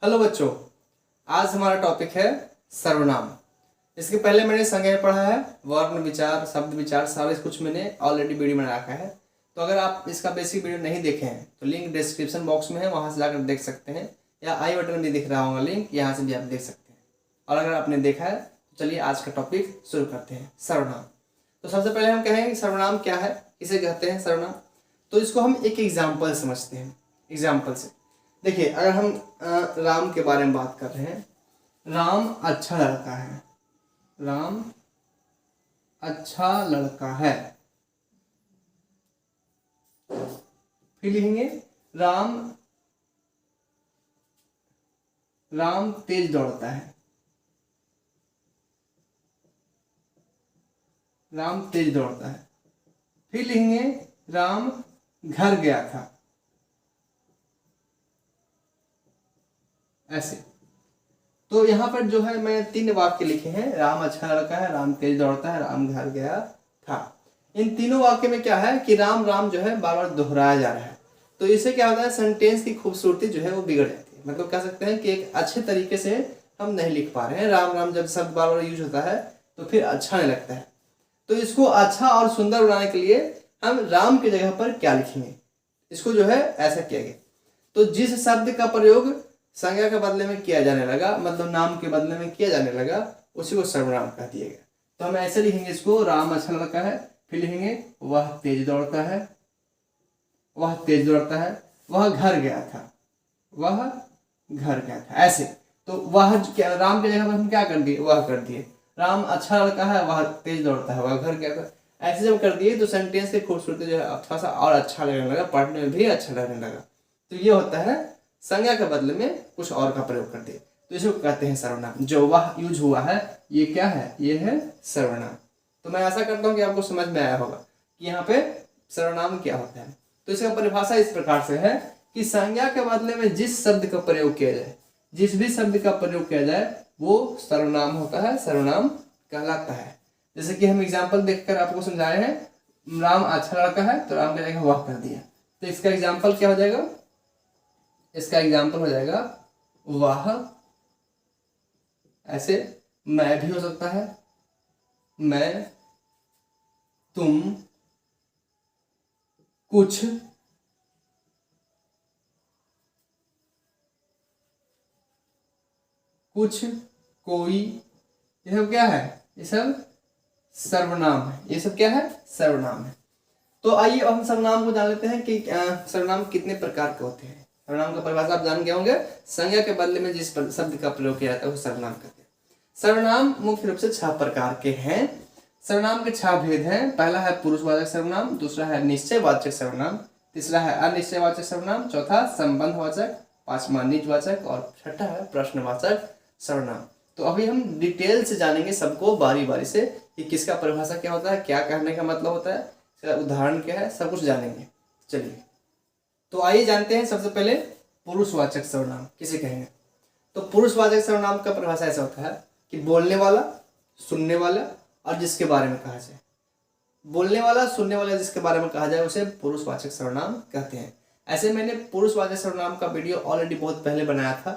Hello बच्चों, आज हमारा टॉपिक है सर्वनाम। इसके पहले मैंने संज्ञा पढ़ा है, वर्ण विचार, शब्द विचार, सारे कुछ मैंने ऑलरेडी वीडियो बना रखा है। तो अगर आप इसका बेसिक वीडियो नहीं देखे हैं तो लिंक डिस्क्रिप्शन बॉक्स में है, वहां से जाकर देख सकते हैं, या आई बटन भी दिख रहा होगा लिंक, यहाँ से भी आप देख सकते हैं। और अगर आपने देखा है तो चलिए आज का टॉपिक शुरू करते हैं। सर्वनाम। तो सबसे पहले हम कहेंगे सर्वनाम क्या है, किसे कहते हैं सर्वनाम। तो इसको हम एक एग्जाम्पल समझते हैं। एग्जाम्पल से देखिए, अगर हम राम के बारे में बात कर रहे हैं, राम अच्छा लड़का है, राम अच्छा लड़का है। फिर लिखेंगे राम राम तेज दौड़ता है, राम तेज दौड़ता है। फिर लिखेंगे राम घर गया था, ऐसे। तो यहाँ पर जो है मैं 3 वाक्य लिखे हैं, राम अच्छा लड़का है, राम तेज दौड़ता है, राम घर गया था। इन तीनों वाक्य में क्या है कि राम राम जो है बार बार दोहराया जा रहा है। तो इससे क्या होता है, सेंटेंस की खूबसूरती जो है वो बिगड़ जाती है। मतलब कह सकते हैं कि एक अच्छे तरीके से हम नहीं लिख पा रहे हैं। राम राम जब शब्द बार बार यूज होता है तो फिर अच्छा नहीं लगता है। तो इसको अच्छा और सुंदर बनाने के लिए हम राम की जगह पर क्या लिखेंगे, इसको जो है ऐसा किया गया। तो जिस शब्द का प्रयोग संज्ञा के बदले में किया जाने लगा, मतलब नाम के बदले में किया जाने लगा, उसी को सर्वनाम कह दिया गया। तो हम ऐसे लिखेंगे इसको, राम अच्छा लड़का है। फिर लिखेंगे वह तेज दौड़ता है, वह तेज दौड़ता है। वह घर गया था, वह घर गया था, ऐसे। तो वह क्या, राम की जगह पर हम क्या कर दिए, वह कर दिए। राम अच्छा लड़का है, वह तेज दौड़ता है, वह घर गया था। ऐसे जब कर दिए तो सेंटेंस की खूबसूरती जो है थोड़ा सा और अच्छा लगने लगा, पढ़ने में भी अच्छा लगने लगा। तो ये होता है संज्ञा के बदले में कुछ और का प्रयोग कर दिए, तो इसको कहते हैं सर्वनाम। जो वह यूज हुआ है ये क्या है, ये है सर्वनाम। तो मैं आशा करता हूँ कि आपको समझ में आया होगा कि यहाँ पे सर्वनाम क्या होता है। तो इसका परिभाषा इस प्रकार से है कि संज्ञा के बदले में जिस शब्द का प्रयोग किया जाए, जिस भी शब्द का प्रयोग किया जाए वो सर्वनाम होता है, सर्वनाम कहलाता है। जैसे कि हम एग्जाम्पल देखकर आपको समझाए हैं, राम अच्छा लड़का है तो राम की जगह वह कर दिया। तो इसका एग्जाम्पल क्या हो जाएगा, इसका एग्जाम्पल हो जाएगा वह, ऐसे। मैं भी हो सकता है, मैं, तुम, कुछ, कुछ, कोई, ये सब क्या है, ये सब सर्वनाम है। ये सब क्या है, सर्वनाम है। तो आइए अब हम सर्वनाम को जान लेते हैं कि सर्वनाम कितने प्रकार के होते हैं। सर्वनाम का परिभाषा आप जान गए होंगे, संज्ञा के बदले में जिस शब्द का प्रयोग किया जाता है वो सर्वनाम कहते हैं। सर्वनाम मुख्य रूप से 6 प्रकार के हैं। सर्वनाम के 6 भेद हैं। पहला है पुरुषवाचक सर्वनाम, दूसरा है निश्चयवाचक सर्वनाम, तीसरा है अनिश्चयवाचक सर्वनाम, चौथा संबंधवाचक, पांचवा निजवाचक और छठा है प्रश्नवाचक सर्वनाम। तो अभी हम डिटेल से जानेंगे सबको बारी बारी से कि किसका परिभाषा क्या होता है, क्या कहने का मतलब होता है, इसका उदाहरण क्या है, सब कुछ जानेंगे। चलिए तो आइए जानते हैं सबसे पहले पुरुषवाचक सर्वनाम किसे कहेंगे। तो पुरुषवाचक सर्वनाम का परिभाषा ऐसा होता है कि बोलने वाला, सुनने वाला और जिसके बारे में कहा जाए। बोलने वाला, सुनने वाला, जिसके बारे में कहा जाए उसे पुरुषवाचक सर्वनाम कहते हैं। ऐसे मैंने पुरुषवाचक सर्वनाम का वीडियो ऑलरेडी बहुत पहले बनाया था,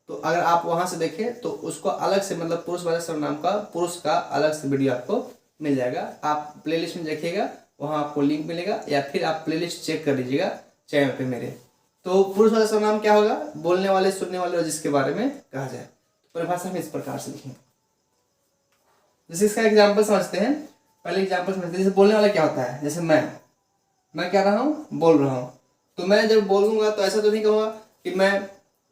तो अगर आप वहां से देखें तो उसको अलग से, मतलब पुरुषवाचक सर्वनाम का, पुरुष का अलग से वीडियो आपको मिल जाएगा। आप प्लेलिस्ट में देखिएगा, वहां आपको लिंक मिलेगा, या फिर आप प्लेलिस्ट चेक कर लीजिएगा चैनल पे मेरे। तो पुरुषवाचक सर्वनाम क्या होगा, बोलने वाले, सुनने वाले और जिसके बारे में कहा जाए। तो परिभाषा हम इस प्रकार से लिखेंगे। जैसे इसका एग्जाम्पल समझते हैं, पहले एग्जाम्पल समझते हैं। जैसे बोलने वाला क्या होता है, जैसे मैं क्या रहा हूँ, बोल रहा हूँ। तो मैं जब बोलूंगा तो ऐसा तो नहीं कहूँगा कि मैं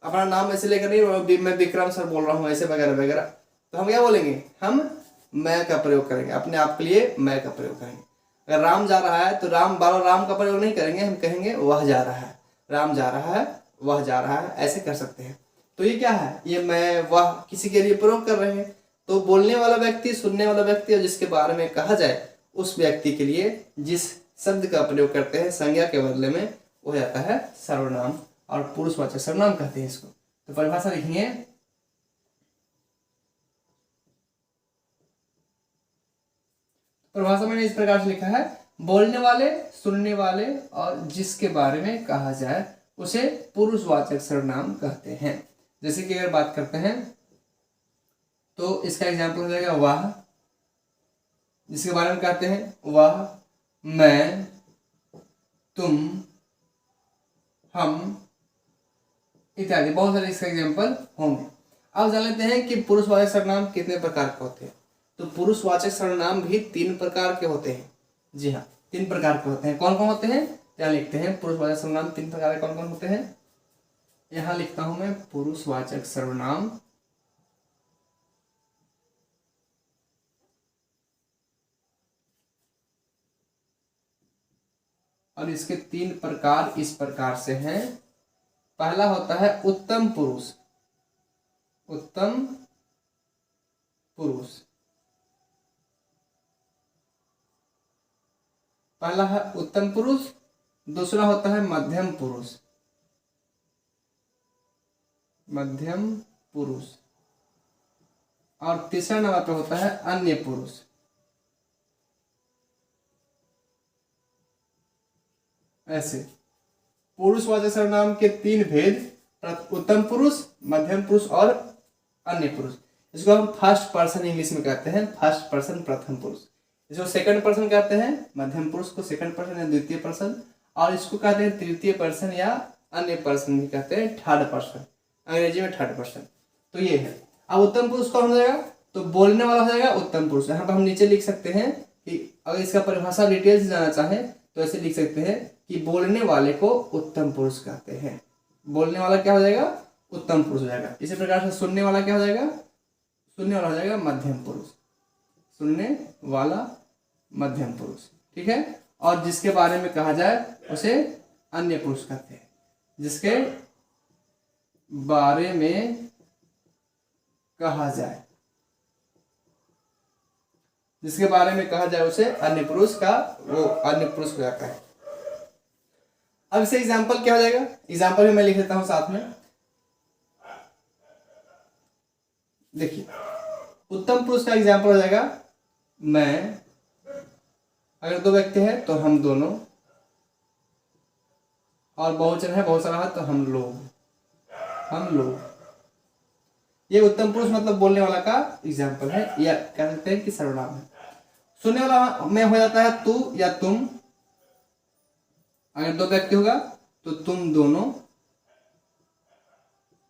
अपना नाम ऐसे लेकर नहीं, मैं विक्रम सर बोल रहा हूँ ऐसे वगैरह वगैरह। तो हम क्या बोलेंगे, हम मैं का प्रयोग करेंगे, अपने आप के लिए मैं का प्रयोग करेंगे। अगर राम जा रहा है तो राम, बार राम का प्रयोग नहीं करेंगे, हम कहेंगे वह जा रहा है, राम जा रहा है, वह जा रहा है, ऐसे कर सकते हैं। तो ये क्या है, ये मैं वह किसी के लिए प्रयोग कर रहे हैं। तो बोलने वाला व्यक्ति, सुनने वाला व्यक्ति और जिसके बारे में कहा जाए उस व्यक्ति के लिए जिस शब्द का प्रयोग करते हैं संज्ञा के बदले में, वो हो जाता है सर्वनाम, और पुरुषवाचक सर्वनाम कहते हैं इसको। तो परिभाषा लिखेंगे, परिभाषा मैंने इस प्रकार से लिखा है, बोलने वाले, सुनने वाले और जिसके बारे में कहा जाए उसे पुरुषवाचक सर्वनाम कहते हैं। जैसे कि अगर बात करते हैं तो इसका एग्जाम्पल हो जाएगा वह, जिसके बारे में कहते हैं वह, मैं, तुम, हम इत्यादि बहुत सारे इसका एग्जाम्पल होंगे। अब जान लेते हैं कि पुरुषवाचक सर्वनाम कितने प्रकार के होते हैं। तो पुरुषवाचक सर्वनाम भी 3 प्रकार के होते हैं। जी हाँ, 3 प्रकार के होते हैं। कौन कौन होते हैं यहाँ लिखते हैं। पुरुषवाचक सर्वनाम 3 प्रकार के कौन कौन होते हैं, यहाँ लिखता हूं मैं। पुरुषवाचक सर्वनाम और इसके 3 प्रकार इस प्रकार से हैं। पहला होता है उत्तम पुरुष। उत्तम पुरुष पहला है उत्तम पुरुष। दूसरा होता है मध्यम पुरुष। मध्यम पुरुष। और तीसरा नंबर पे होता है अन्य पुरुष। ऐसे पुरुषवाचक सर्वनाम के 3 भेद, उत्तम पुरुष, मध्यम पुरुष और अन्य पुरुष। इसको हम फर्स्ट पर्सन इंग्लिश में कहते हैं, फर्स्ट पर्सन प्रथम पुरुष। इसको सेकंड पर्सन कहते हैं, मध्यम पुरुष को सेकंड पर्सन या द्वितीय पर्सन, और इसको कहते हैं तृतीय पर्सन या अन्य पर्सन भी कहते हैं, थर्ड पर्सन, अंग्रेजी में थर्ड पर्सन। तो ये है। अब उत्तम पुरुष कौन हो जाएगा, तो बोलने वाला हो जाएगा उत्तम पुरुष। यहाँ पर हम नीचे लिख सकते हैं कि अगर इसका परिभाषा डिटेल से जाना चाहें तो ऐसे लिख सकते हैं कि बोलने वाले को उत्तम पुरुष कहते हैं। बोलने वाला क्या हो जाएगा, उत्तम पुरुष हो जाएगा। इसी प्रकार से सुनने वाला क्या हो जाएगा, सुनने वाला हो जाएगा मध्यम पुरुष। सुनने वाला मध्यम पुरुष, ठीक है। और जिसके बारे में कहा जाए उसे अन्य पुरुष कहते हैं। जिसके बारे में कहा जाए, जिसके बारे में कहा जाए उसे अन्य पुरुष का, वो अन्य पुरुष हो जाता है। अब इसे एग्जाम्पल क्या हो जाएगा, एग्जाम्पल भी मैं लिख लेता हूं साथ में। देखिए उत्तम पुरुष का एग्जाम्पल हो जाएगा मैं, अगर 2 व्यक्ति है तो हम दोनों, और बहुवचन है, बहुत सारा है तो हम लोग। हम लोग, ये उत्तम पुरुष मतलब बोलने वाला का एग्जाम्पल है, या कह सकते हैं कि सर्वनाम है। सुनने वाला में हो जाता है तू या तुम। अगर 2 व्यक्ति होगा तो तुम दोनों,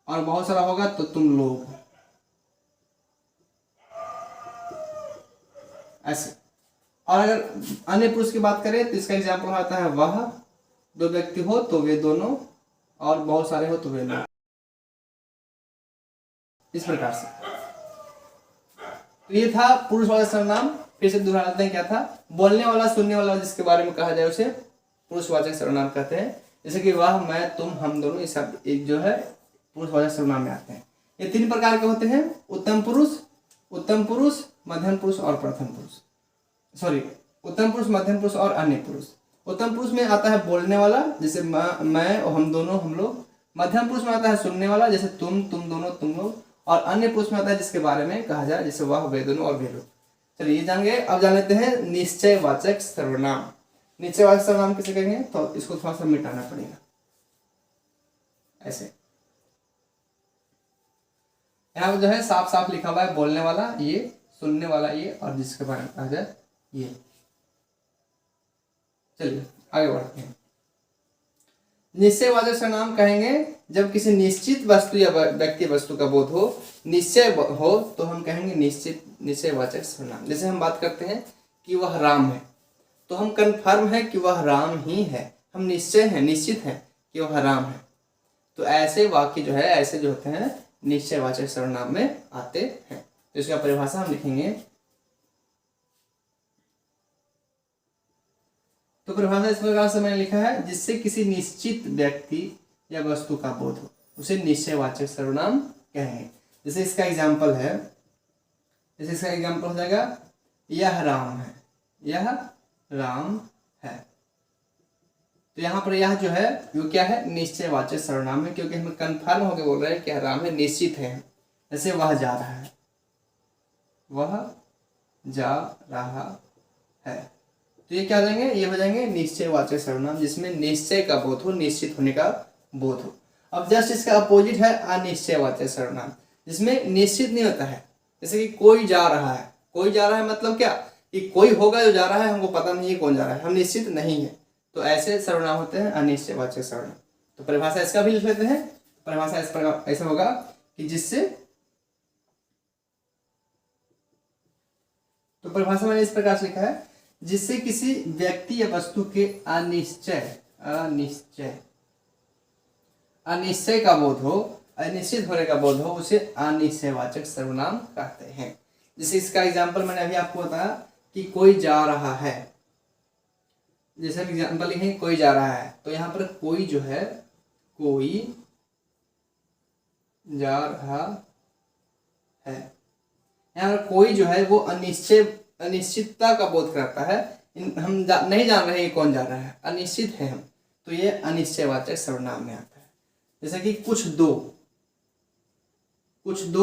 और बहुत सारा होगा तो तुम लोग, ऐसे। और अगर अन्य पुरुष की बात करें तो इसका एग्जाम्पल आता है वह, 2 व्यक्ति हो तो वे दोनों, और बहुत सारे हो तो वे लोग। इस प्रकार से तो ये था पुरुषवाचक सर्वनाम। फिर से दोहरा लेते हैं क्या था, बोलने वाला, सुनने वाला, जिसके बारे में कहा जाए उसे पुरुषवाचक सर्वनाम कहते हैं। जैसे कि वह, मैं, तुम, हम दोनों, ये सब एक जो है पुरुषवाचक सर्वनाम में आते हैं। ये 3 प्रकार के होते हैं, उत्तम पुरुष, मध्यम पुरुष और प्रथम पुरुष। सॉरी, उत्तम पुरुष, मध्यम पुरुष और अन्य पुरुष। उत्तम पुरुष में आता है बोलने वाला, जैसे मैं और हम दोनों, हम लोग। मध्यम पुरुष में आता है सुनने वाला, जैसे तुम दोनों, तुम लोग। और अन्य पुरुष में आता है जिसके बारे में कहा जाए, जैसे वह, वे दोनों और वे लोग। चलिए ये जान गए। अब जान लेते हैं निश्चयवाचक सर्वनाम। निश्चयवाचक सर्वनाम किसे कहेंगे, तो इसको थोड़ा सा मिटाना पड़ेगा ऐसे। यहाँ पर जो है साफ साफ लिखा हुआ है, बोलने वाला ये, सुनने वाला ये, और जिसके बारे में कहा जाए ये। चलिए आगे बढ़ते हैं। निश्चयवाचक सर्वनाम कहेंगे जब किसी निश्चित वस्तु या व्यक्ति वस्तु का बोध हो, निश्चय हो, तो हम कहेंगे निश्चयवाचक सर्वनाम। जैसे हम बात करते हैं कि वह राम है, तो हम कंफर्म है कि वह राम ही है, हम निश्चय हैं, निश्चित हैं कि वह राम है। तो ऐसे वाक्य जो है, ऐसे जो होते हैं निश्चयवाचक सर्वनाम में आते हैं। तो इसका परिभाषा हम लिखेंगे। तो परिभाषा इस प्रकार से मैंने लिखा है, जिससे किसी निश्चित व्यक्ति या वस्तु का बोध हो उसे निश्चयवाचक सर्वनाम कहेंगे। जैसे इसका एग्जाम्पल है, जैसे इसका एग्जाम्पल हो जाएगा यह राम है, यह राम है। तो यहाँ पर यह जो है वो क्या है, निश्चयवाचक सर्वनाम है, क्योंकि हम कंफर्म होकर बोल रहे हैं कि राम है, निश्चित है। जैसे वह जा रहा है, वह जा रहा है, तो ये क्या हो जाएंगे, ये हो जाएंगे निश्चयवाचक सर्वनाम, जिसमें निश्चय का बोध हो, निश्चित होने का बोध हो। अब जस्ट इसका अपोजिट है अनिश्चयवाचक सर्वनाम, जिसमें निश्चित नहीं होता है। जैसे कि कोई जा रहा है, कोई जा रहा है मतलब क्या कि कोई होगा जो जा रहा है, हमको पता नहीं है कौन जा रहा है, हम निश्चित नहीं है। तो ऐसे सर्वनाम होते हैं अनिश्चयवाचक सर्वनाम। तो परिभाषा इसका भी लिख लेते हैं। परिभाषा इस प्रकार ऐसा होगा कि जिससे, तो परिभाषा मैंने इस प्रकार से लिखा है, जिससे किसी व्यक्ति या वस्तु के अनिश्चय का बोध हो, अनिश्चित होने का बोध हो, उसे अनिश्चयवाचक सर्वनाम कहते हैं। जैसे इसका एग्जाम्पल मैंने अभी आपको बताया कि कोई जा रहा है, जैसे हम एग्जाम्पल लिखे कोई जा रहा है, तो यहाँ पर कोई जो है, कोई जा रहा है, यहाँ पर कोई जो है वो अनिश्चितता का बोध कराता है। हम नहीं जान रहे हैं कौन जा रहा है, अनिश्चित है हम, तो ये अनिश्चयवाचक सर्वनाम में आता है। जैसे कि कुछ दो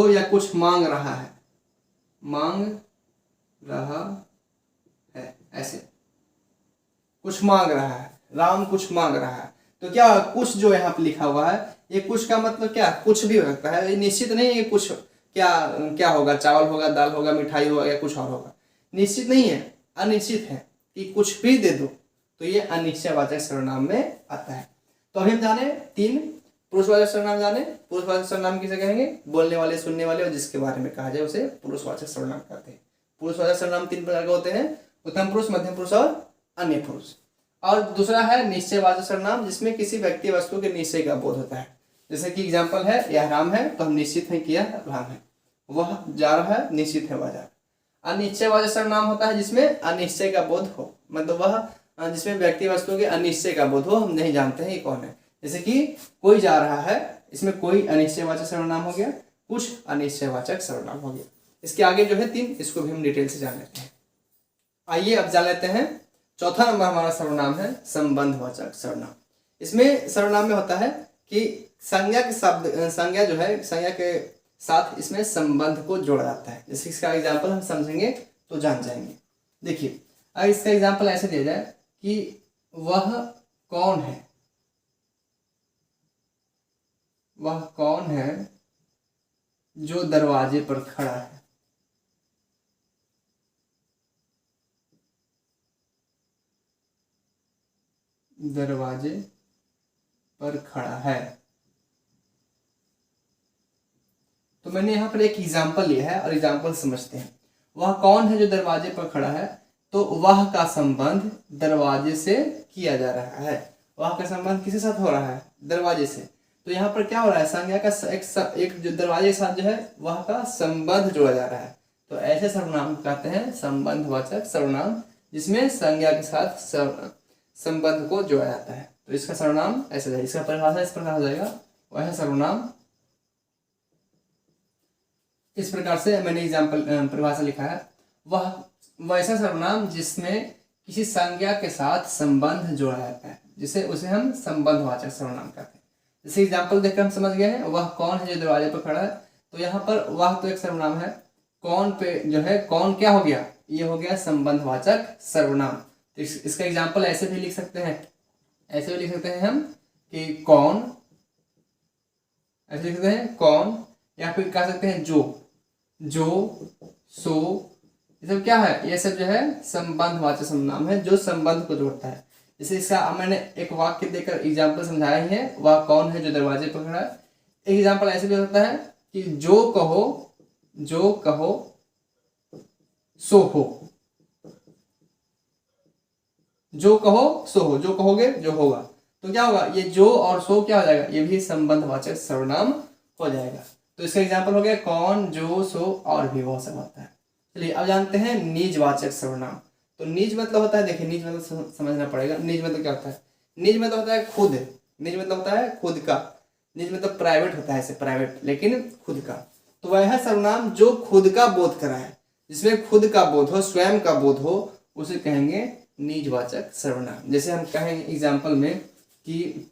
या कुछ मांग रहा है, ऐसे कुछ मांग रहा है, राम कुछ मांग रहा है। तो क्या कुछ जो यहाँ पे लिखा हुआ है, ये कुछ का मतलब क्या, कुछ भी हो सकता है, ये निश्चित नहीं है कुछ क्या होगा, चावल होगा, दाल होगा, मिठाई होगा या कुछ और होगा, निश्चित नहीं है, अनिश्चित है कि कुछ भी दे दो, तो ये अनिश्चयवाचक सर्वनाम में आता है। तो अभी हम जाने 3 पुरुषवाचक सर्वनाम जाने। पुरुषवाचक सर्वनाम किसे कहेंगे, बोलने वाले, सुनने वाले और जिसके बारे में कहा जाए उसे पुरुषवाचक सर्वनाम कहते हैं। पुरुषवाचक सर्वनाम 3 प्रकार के होते हैं, उत्तम पुरुष, मध्यम पुरुष और अन्य पुरुष। और दूसरा है निश्चयवाचक सर्वनाम, जिसमें किसी व्यक्ति वस्तु के निश्चय का बोध होता है। जैसे कि एग्जाम्पल है, यह राम है, तो हम निश्चित हैं कि यह राम है। वह जा रहा है, निश्चित है वह जा रहा है। अनिश्चयवाचक सर्वनाम होता है जिसमें अनिश्चय का बोध हो, मतलब वह जिसमें व्यक्ति वस्तु के अनिश्चय का बोध हो, हम नहीं जानते हैं ये कौन है। जैसे कि कोई जा रहा है, इसमें कोई अनिश्चयवाचक सर्वनाम हो गया, कुछ अनिश्चयवाचक सर्वनाम हो गया। इसके आगे जो है 3, इसको भी हम डिटेल से जान लेते हैं। आइए अब जान लेते हैं। चौथा नंबर हमारा सर्वनाम है संबंधवाचक सर्वनाम। इसमें सर्वनाम में होता है कि संज्ञा के शब्द, संज्ञा जो है, संज्ञा के साथ इसमें संबंध को जोड़ा जाता है। जैसे इसका एग्जाम्पल हम समझेंगे तो जान जाएंगे। देखिए, अगर इसका एग्जाम्पल ऐसे दिया जाए कि वह कौन है, वह कौन है जो दरवाजे पर खड़ा है। दरवाजे पर खड़ा है। तो मैंने यहाँ पर एक एग्जाम्पल लिया है और एग्जाम्पल समझते हैं। वह कौन है जो दरवाजे पर खड़ा है, तो वह का संबंध दरवाजे से किया जा रहा है। वह का संबंध किसके साथ हो रहा है, दरवाजे से। तो यहाँ पर क्या हो रहा है, संज्ञा का एक जो दरवाजे के साथ जो है वह का संबंध जोड़ा जा रहा है। तो ऐसे सर्वनाम कहते हैं संबंधवाचक सर्वनाम, जिसमें संज्ञा के साथ संबंध को जोड़ा जाता है। तो इसका सर्वनाम ऐसे है, इसका परिभाषा इस प्रकार हो जाएगा। वह सर्वनाम, इस प्रकार से मैंने एग्जाम्पल परिभाषा लिखा है, वह वैसा सर्वनाम जिसमें किसी संज्ञा के साथ संबंध जोड़ा जाता है, जिसे उसे हम संबंधवाचक सर्वनाम कहते हैं। जैसे एग्जाम्पल देखकर हम समझ गए हैं, वह कौन है जो दरवाजे पर खड़ा है। तो यहाँ पर वह तो एक सर्वनाम है, कौन पे जो है, कौन क्या हो गया, ये हो गया संबंधवाचक सर्वनाम। तो इसका एग्जाम्पल ऐसे भी लिख सकते हैं, ऐसे भी लिख सकते हैं हम कि कौन, ऐसे लिख सकते हैं कौन, या फिर कह सकते हैं जो, सो, ये सब क्या है, ये सब जो है संबंधवाचक सर्वनाम है जो संबंध को जोड़ता है। जैसे इसका मैंने एक वाक्य देकर एग्जाम्पल समझाया ही है, वह कौन है जो दरवाजे पर खड़ा है। एक एग्जाम्पल ऐसे भी होता है कि जो कहो सो हो, जो कहो सो हो, जो कहोगे जो होगा। तो क्या होगा, ये जो और सो क्या हो जाएगा, ये भी संबंधवाचक सर्वनाम हो जाएगा। तो इसका एग्जाम्पल हो गया कौन, जो, सो और भी बहुत सब होता है। चलिए अब जानते हैं निजवाचक सर्वनाम। तो निज मतलब होता है, देखिए निज मतलब समझना पड़ेगा। निज मतलब क्या होता है, निज मतलब होता है खुद, निज मतलब होता है खुद का, निज मतलब प्राइवेट होता है, ऐसे प्राइवेट लेकिन खुद का। तो वह सर्वनाम जो खुद का बोध कराए, जिसमें खुद का बोध हो, स्वयं का बोध हो, उसे कहेंगे निजवाचक सर्वनाम। जैसे हम कहेंगे एग्जाम्पल में कि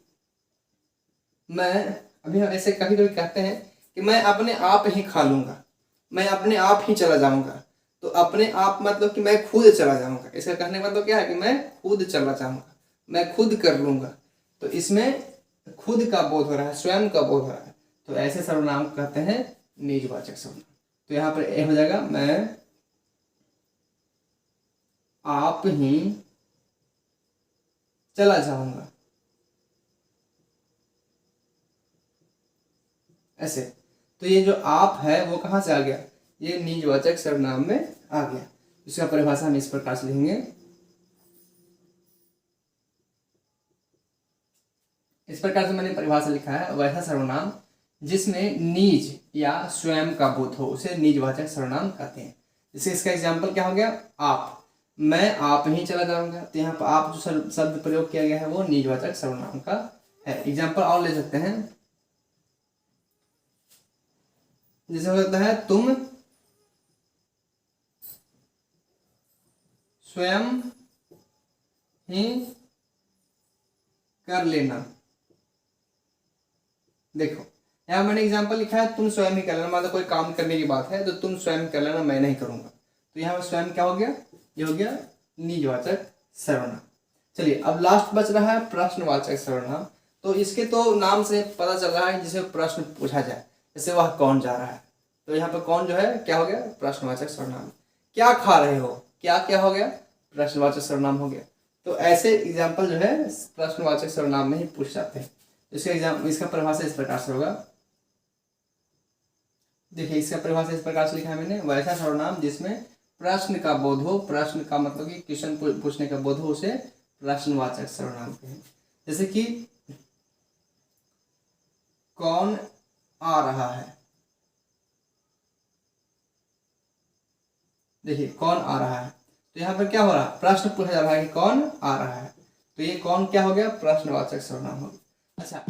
मैं, अभी हम ऐसे कभी कभी कहते हैं कि मैं अपने आप ही खा लूंगा, मैं अपने आप ही चला जाऊंगा। तो अपने आप मतलब कि मैं खुद चला जाऊंगा, इसका कहने का मतलब क्या है कि मैं खुद चला जाऊंगा, मैं खुद कर लूंगा। तो इसमें खुद का बोध हो रहा है, स्वयं का बोध हो रहा है, तो ऐसे सर्वनाम को कहते हैं निजवाचक सर्वनाम। तो यहाँ पर ए हो जाएगा, मैं आप ही चला जाऊंगा, ऐसे। तो ये जो आप है वो कहाँ से आ गया, ये निजवाचक सर्वनाम में आ गया। इसका परिभाषा हम इस प्रकार से लिखेंगे, इस प्रकार से मैंने परिभाषा लिखा है, वैसा सर्वनाम जिसमें निज या स्वयं का बोध हो उसे निजवाचक सर्वनाम कहते हैं। जैसे इसका एग्जाम्पल क्या हो गया, आप, मैं आप ही चला जाऊंगा, तो यहाँ पर आप जो शब्द प्रयोग किया गया है वो निजवाचक सर्वनाम का है। एग्जाम्पल और ले सकते हैं, जैसे हो सकता है तुम स्वयं ही कर लेना। देखो यहाँ मैंने एग्जाम्पल लिखा है तुम स्वयं ही कर लेना, मतलब कोई काम करने की बात है तो तुम स्वयं कर लेना, मैं नहीं करूंगा। तो यहाँ पर स्वयं क्या हो गया, ये हो गया निजवाचक सर्वनाम। चलिए अब लास्ट बच रहा है प्रश्नवाचक सर्वनाम। तो इसके तो नाम से पता चल रहा है जिसे प्रश्न पूछा जाए, जैसे वह कौन जा रहा है, तो यहाँ पर कौन जो है क्या हो गया, प्रश्नवाचक सर्वनाम। क्या खा रहे हो, क्या क्या हो गया, प्रश्नवाचक सर्वनाम हो गया। तो ऐसे एग्जाम्पल जो है प्रश्नवाचक सर्वनाम में ही पूछ जाते हैं। इसका परिभाषा इस प्रकार से होगा, देखिए इसका परिभाषा इस प्रकार से लिखा है मैंने, वैसा सर्वनाम जिसमें प्रश्न का बोध हो, प्रश्न का मतलब कि क्वेश्चन पूछने का बोध हो, उसे प्रश्नवाचक सर्वनाम कहें। जैसे कि कौन आ रहा है, देखिए कौन आ रहा है, तो यहाँ पर क्या हो रहा है, प्रश्न पूछा जा रहा है कि कौन आ रहा है, तो ये कौन क्या हो गया, प्रश्नवाचक सर्वनाम हो गया। अच्छा